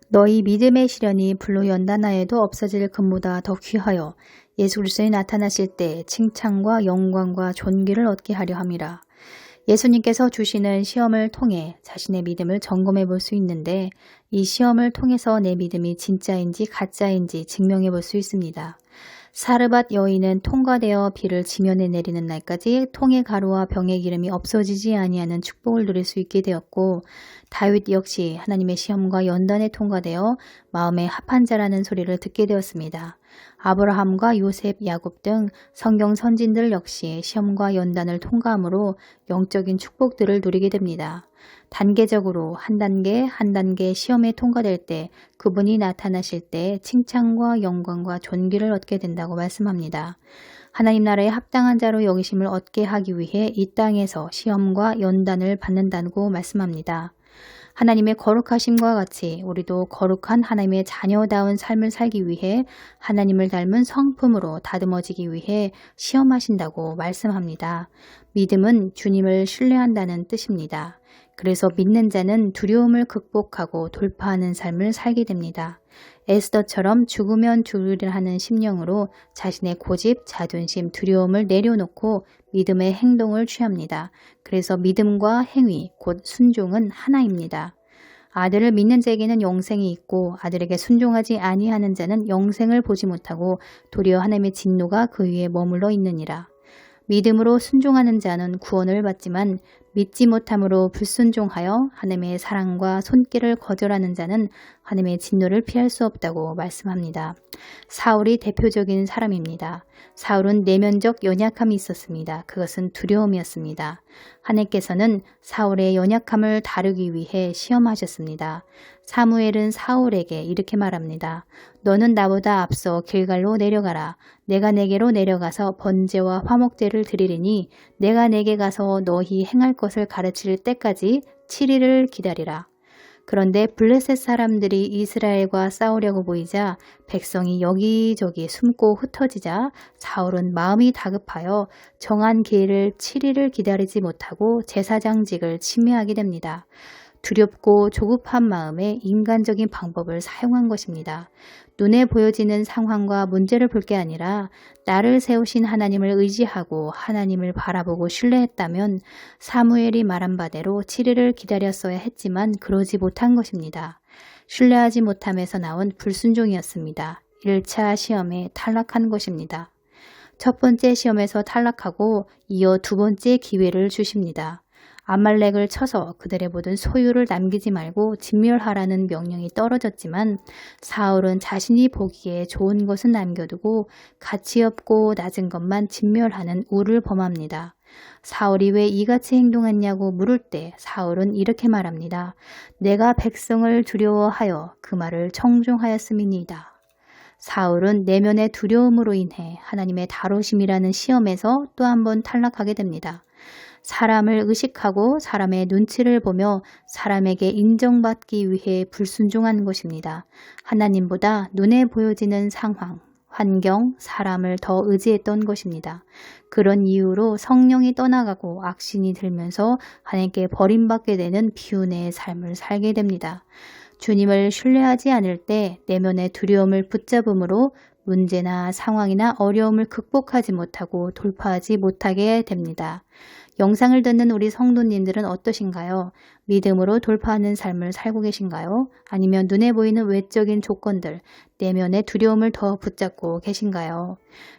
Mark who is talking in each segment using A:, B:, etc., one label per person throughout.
A: 너희 믿음의 시련이 불로 연단하여도 없어질 금보다 더 귀하여 예수 그리스도에 나타나실 때 칭찬과 영광과 존귀를 얻게 하려 함이라. 예수님께서 주시는 시험을 통해 자신의 믿음을 점검해 볼 수 있는데 이 시험을 통해서 내 믿음이 진짜인지 가짜인지 증명해 볼 수 있습니다. 사르밧 여인은 통과되어 비를 지면에 내리는 날까지 통의 가루와 병의 기름이 없어지지 아니하는 축복을 누릴 수 있게 되었고, 다윗 역시 하나님의 시험과 연단에 통과되어 마음에 합한 자라는 소리를 듣게 되었습니다. 아브라함과 요셉, 야곱 등 성경 선진들 역시 시험과 연단을 통과함으로 영적인 축복들을 누리게 됩니다. 단계적으로 한 단계 한 단계 시험에 통과될 때 그분이 나타나실 때 칭찬과 영광과 존귀를 얻게 된다고 말씀합니다. 하나님 나라에 합당한 자로 여기심을 얻게 하기 위해 이 땅에서 시험과 연단을 받는다고 말씀합니다. 하나님의 거룩하심과 같이 우리도 거룩한 하나님의 자녀다운 삶을 살기 위해 하나님을 닮은 성품으로 다듬어지기 위해 시험하신다고 말씀합니다. 믿음은 주님을 신뢰한다는 뜻입니다. 그래서 믿는 자는 두려움을 극복하고 돌파하는 삶을 살게 됩니다. 에스더처럼 죽으면 죽으리라 하는 심령으로 자신의 고집, 자존심, 두려움을 내려놓고 믿음의 행동을 취합니다. 그래서 믿음과 행위, 곧 순종은 하나입니다. 아들을 믿는 자에게는 영생이 있고 아들에게 순종하지 아니하는 자는 영생을 보지 못하고 도리어 하나님의 진노가 그 위에 머물러 있느니라. 믿음으로 순종하는 자는 구원을 받지만 믿지 못함으로 불순종하여 하나님의 사랑과 손길을 거절하는 자는 하나님의 진노를 피할 수 없다고 말씀합니다. 사울이 대표적인 사람입니다. 사울은 내면적 연약함이 있었습니다. 그것은 두려움이었습니다. 하나님께서는 사울의 연약함을 다루기 위해 시험하셨습니다. 사무엘은 사울에게 이렇게 말합니다. 너는 나보다 앞서 길갈로 내려가라. 내가 내게로 내려가서 번제와 화목제를 드리리니 내가 내게 가서 너희 행할 것을 가르칠 때까지 7일을 기다리라. 그런데 블레셋 사람들이 이스라엘과 싸우려고 보이자 백성이 여기저기 숨고 흩어지자 사울은 마음이 다급하여 정한 기회를 7일을 기다리지 못하고 제사장직을 침해하게 됩니다. 두렵고 조급한 마음에 인간적인 방법을 사용한 것입니다. 눈에 보여지는 상황과 문제를 볼 게 아니라 나를 세우신 하나님을 의지하고 하나님을 바라보고 신뢰했다면 사무엘이 말한 바대로 7일을 기다렸어야 했지만 그러지 못한 것입니다. 신뢰하지 못함에서 나온 불순종이었습니다. 1차 시험에 탈락한 것입니다. 첫 번째 시험에서 탈락하고 이어 두 번째 기회를 주십니다. 아말렉을 쳐서 그들의 모든 소유를 남기지 말고 진멸하라는 명령이 떨어졌지만 사울은 자신이 보기에 좋은 것은 남겨두고 가치 없고 낮은 것만 진멸하는 우를 범합니다. 사울이 왜 이같이 행동했냐고 물을 때 사울은 이렇게 말합니다. 내가 백성을 두려워하여 그 말을 청종하였음이니이다. 사울은 내면의 두려움으로 인해 하나님의 다루심이라는 시험에서 또 한 번 탈락하게 됩니다. 사람을 의식하고 사람의 눈치를 보며 사람에게 인정받기 위해 불순종한 것입니다. 하나님보다 눈에 보여지는 상황, 환경, 사람을 더 의지했던 것입니다. 그런 이유로 성령이 떠나가고 악신이 들면서 하나님께 버림받게 되는 비운의 삶을 살게 됩니다. 주님을 신뢰하지 않을 때 내면의 두려움을 붙잡음으로 문제나 상황이나 어려움을 극복하지 못하고 돌파하지 못하게 됩니다. 영상을 듣는 우리 성도님들은 어떠신가요? 믿음으로 돌파하는 삶을 살고 계신가요? 아니면 눈에 보이는 외적인 조건들, 내면의 두려움을 더 붙잡고 계신가요?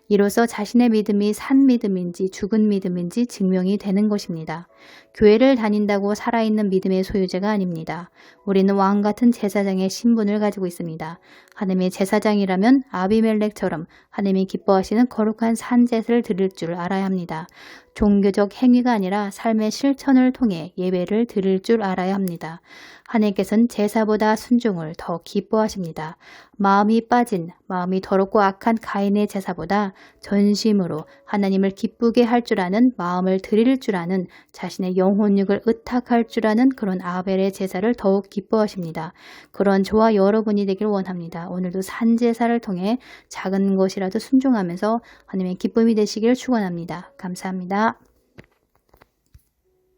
A: 이로써 자신의 믿음이 산 믿음인지 죽은 믿음인지 증명이 되는 것입니다. 교회를 다닌다고 살아있는 믿음의 소유자가 아닙니다. 우리는 왕같은 제사장의 신분을 가지고 있습니다. 하나님의 제사장이라면 아비멜렉처럼 하나님이 기뻐하시는 거룩한 산제사를 드릴 줄 알아야 합니다. 종교적 행위가 아니라 삶의 실천을 통해 예배를 드릴 줄 알아야 합니다. 하나님께서는 제사보다 순종을 더 기뻐하십니다. 마음이 빠진, 마음이 더럽고 악한 가인의 제사보다 전심으로 하나님을 기쁘게 할 줄 아는, 마음을 드릴 줄 아는, 자신의 영혼육을 의탁할 줄 아는 그런 아벨의 제사를 더욱 기뻐하십니다. 그런 저와 여러분이 되길 원합니다. 오늘도 산제사를 통해 작은 것이라도 순종하면서 하나님의 기쁨이 되시길 축원합니다. 감사합니다.